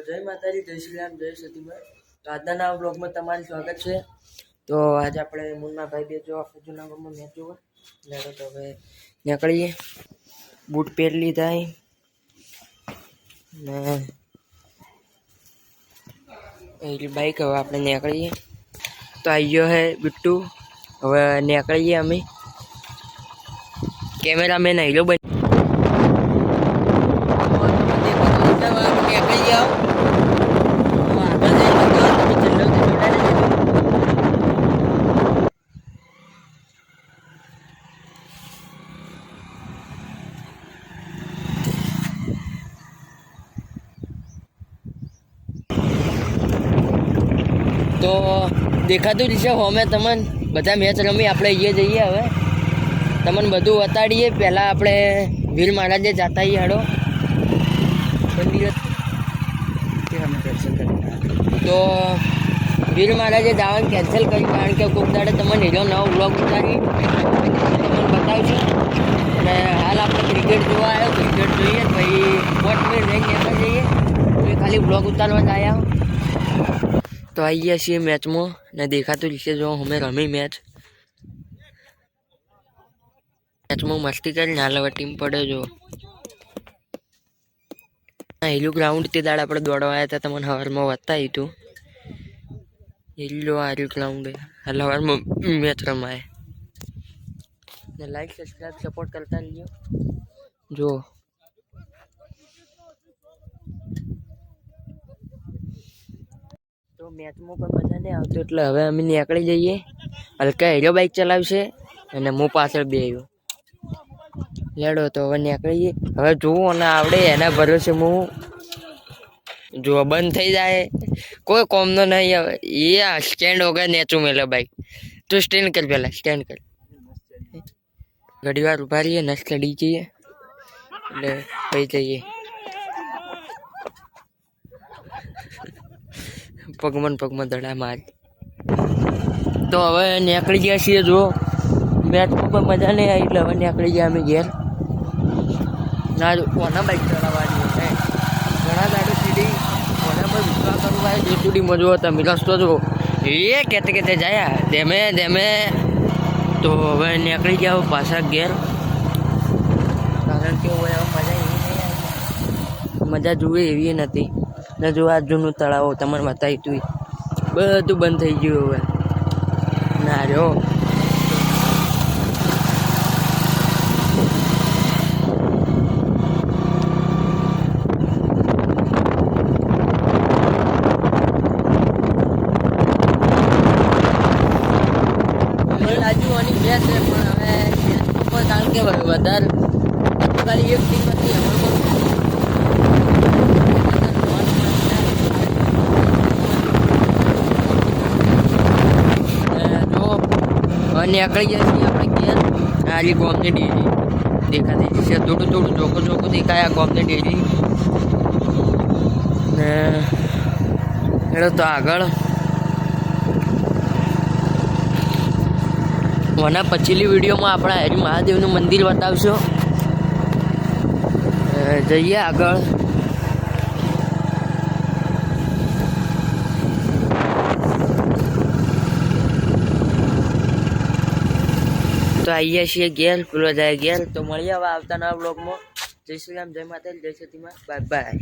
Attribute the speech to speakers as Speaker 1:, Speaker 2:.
Speaker 1: જય માતાજી, જય શ્રી રામ, જય સતીમાં. તો આજના બ્લોગમાં તમારું સ્વાગત છે. તો આજે આપણે મુન્ના ભાઈ બે જો જૂનાગઢમાં મેચ જોવા લેડો તો હવે નીકળીએ. બૂટ પહેરી લીધા ને એ બાઈક હવે આપણે નીકળીએ. તો આવી ગયો હે બિટ્ટુ, હવે નીકળીએ અમે. કેમેરામેન આવી ગયો બન તો દેખાતું જ છે હોમે તમને બધા મેચ રમી આપણે અહીંયા જઈએ. હવે તમને બધું બતાડીએ. પહેલાં આપણે વીર મહારાજે જાતા હેડો મંદિર. તો વીર મહારાજે જવાનું કેન્સલ કર્યું કારણ કે કોઈક દાડે તમને હીરો નવો બ્લોગ ઉતારી તમને બતાવશું. અને હાલ આપણે ક્રિકેટ જોવા આવ્યો, ક્રિકેટ જોઈએ પછી 5 મિનિટ રહીને નીકળી જઈએ. તો ખાલી બ્લોગ ઉતારવા જ આવ્યા. તો આવી ગયા છીએ મેચમાં ને દેખાતું જ છે જો અમે રમી મેચમાં મસ્તી કરીને હાલ હવે ટીમ પડે જો. હેલું ગ્રાઉન્ડ તે દાડ આપણે દોડવા આવ્યા હતા, તમને હવારમાં બતાવ્યું હતું. હેલું આર્યું ગ્રાઉન્ડ હાલ હવારમાં મેચ રમાય ને લાઈક સબસ્ક્રાઈબ સપોર્ટ કરતા રહીજો જો. તો મેચમાં પણ મજા નહીં આવતી એટલે હવે અમે નીકળી જઈએ. હલકા હીરો બાઇક ચલાવશે અને હું પાછળ બે આવ્યો લેડો. તો હવે નીકળીએ. હવે જોવું અને આવડે એના ભરોસે હું જો બંધ થઈ જાય કોઈ કોમનો નહીં. હવે એ સ્ટેન્ડ વગર નેચું મેલે બાઈક. તું સ્ટેન્ડ કર, પહેલાં સ્ટેન્ડ કર. ઘડી વાર ઉભા રહીએ ને ચડી જઈએ એટલે પછી જઈએ. પગમાં દડા માર. તો હવે નીકળી ગયા છીએ જો. મેચમાં પણ મજા નહીં આવી એટલે હવે નીકળી ગયા અમે ઘેર. ના કોના બાઈક ચલાવવાની છે ઘણા દાડો સીધી કોના પર વિશ્વાસ કરવું આવે જે સુધી મજો તમે રસ્તો જો એ કહેતે જાય ધેમે. તો હવે નીકળી ગયા પાછા ઘેર કારણ કે હવે મજા એવી નહીં આવી. મજા જુએ એવી નથી ને જો આ જૂનું તળાવ તમારે બતાવી તું બધું બંધ થઈ ગયું હવે ના રહ્યો. રાજુવાની મેચ છે પણ હવે કારણ કે વધારે ખાલી એક ટીમ હતી નીકળી ગયા છીએ આપણે ઘેર. આરી ગોમની ડેરી દેખાતી છે, થોડું ચોખ્ખું દેખાય આ ગોમની ડેરી ને હેડો. તો આગળ વના પછીલી વિડીયોમાં આપણા હરી મહાદેવનું મંદિર બતાવશો. જઈએ આગળ. તો આવીએ છીએ ઘેર, પેલો જાય ઘેર. તો મળીએ હવે આવતા નવા બ્લોગમાં. જય શ્રી રામ, જય માતા, જય સતીમાં. Bye bye.